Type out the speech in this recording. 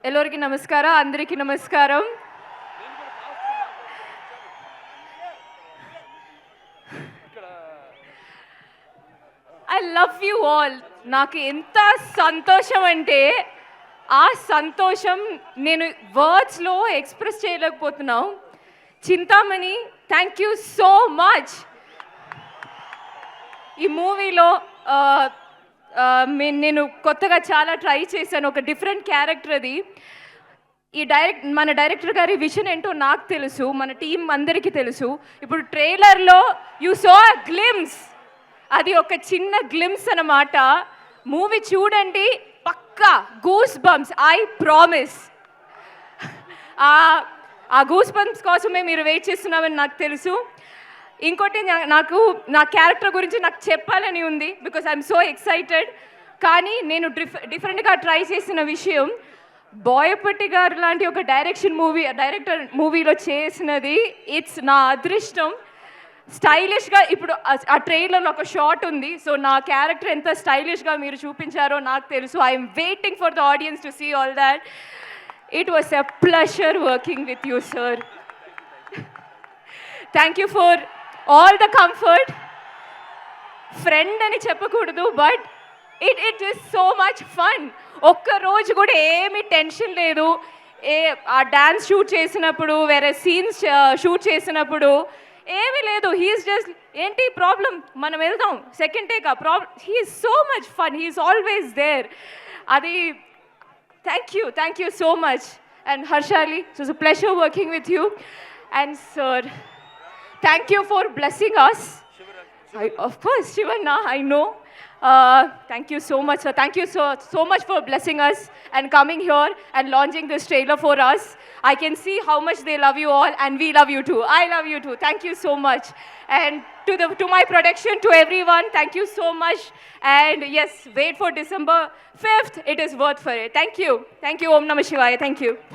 ಎಲ್ಲರಿಗೆ ನಮಸ್ಕಾರ, అందరికీ నమస్కారం. I love you all. నాకు ఎంత సంతోషం అంటే ఆ సంతోషం నేను వర్డ్స్లో ఎక్స్ప్రెస్ చేయలేకపోతున్నాను. Chintamani, thank you so much. ఈ మూవీలో నేను కొత్తగా చాలా ట్రై చేశాను, ఒక డిఫరెంట్ క్యారెక్టర్ అది. మన డైరెక్టర్ గారి విజన్ ఏంటో నాకు తెలుసు, మన టీం అందరికీ తెలుసు. ఇప్పుడు ట్రైలర్లో యూ సో అ గ్లిమ్స్, అది ఒక చిన్న గ్లిమ్స్ అన్నమాట. మూవీ చూడండి, పక్కా గూస్ బంప్స్, ఐ ప్రామిస్. ఆ గూస్ బంప్స్ కోసమే మీరు వెయిట్ చేస్తున్నామని నాకు తెలుసు. ఇంకోటి, నా క్యారెక్టర్ గురించి నాకు చెప్పాలని ఉంది, బికాస్ ఐఎమ్ సో ఎక్సైటెడ్. కానీ నేను డిఫరెంట్గా ట్రై చేసిన విషయం, బోయపట్టి గారు లాంటి ఒక డైరెక్టర్ మూవీలో చేసినది ఇట్స్ నా అదృష్టం. స్టైలిష్గా ఇప్పుడు ఆ ట్రైలర్లో ఒక షాట్ ఉంది. సో నా క్యారెక్టర్ ఎంత స్టైలిష్గా మీరు చూపించారో నాకు తెలుసు. I'm waiting for the audience to see all that. It was a pleasure working with you sir. Thank you for all the comfort. Friend అని చెప్పకూడదు, but it is so much fun. ఒక్కరోజు కూడా ఏమీ టెన్షన్ లేదు. ఆ dance shoot చేసినప్పుడు, వేరే scenes shoot చేసినప్పుడు ఏమీ లేదు. హీఈస్ జస్ట్ ఏంటి ప్రాబ్లం, మనం వెళ్దాం సెకండ్ టేక్. ఆ problem, he's so much fun, he's always there. అది thank you so much. And Harshali, it was a pleasure working with you. And sir, thank you for blessing us. Of course, Shivanna, I know. Thank you so much, sir. Thank you so much for blessing us and coming here and launching this trailer for us. I can see how much they love you all, and we love you too. I love you too. Thank you so much. And to my production, to everyone, thank you so much. And yes, wait for December 5th. It is worth for it. Thank you. Om Namah Shivaya. Thank you.